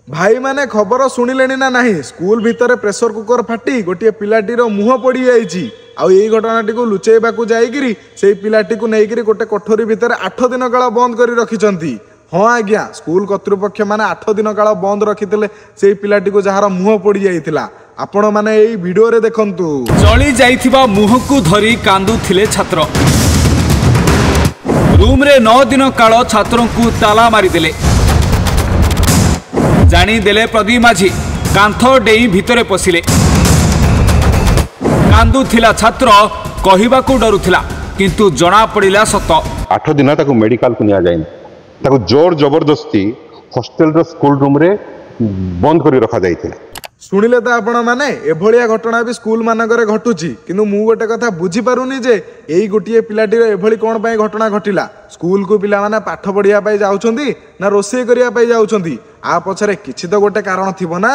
भाई माने खबर शुणिले ना नहीं स्कूल भितर प्रेसर कुकर फाटी गोटे पिलाटीर मुह पड़ जाइए आउ यही घटनाटी को लुचेबाकू जाइकिरी से पिलाटी को लेकिरी गोटे कोठरी भितर 8 दिन काल बंद कर रखिंट। हाँ आज्ञा स्कूल कर्तृपक्ष मैंने 8 दिन काल बंद रखिते से पिलाटी को जार मुह पड़ जाइए आपण मैंने यही वीडियो रे देखंतु। जली जाइथिबा मुह को धरी कांदुथिले छात्र रूम रे 9 दिन काल छात्रों को ताला मारिदेले जाणीदेले प्रदीप माझी कांथ डेई भितरे पशिले कांदुथिला छात्र कहिबाकू डरुथिला किंतु जना पड़िला सत 8 दिन ताको मेडिकल को निया जाइन ताको जोर जबरदस्ती हॉस्टल रो स्कूल रूम रे बंद करी रखा जाइथिला। शुणिले तो आपण मैंने एभलिया घटना भी स्कूल मानकरे घटुची किंतु मु गोटे कथा बुझी पारुनी जे एई गोटिए पिलाटीर एभली कोन पई घटना घटिला। स्कूल को पिला माने पाठ पढ़िया पई जाउछंती ना रोषेई करिया पई जाउछंती आ पछरे किछि तो गोटे कारण थिबो ना।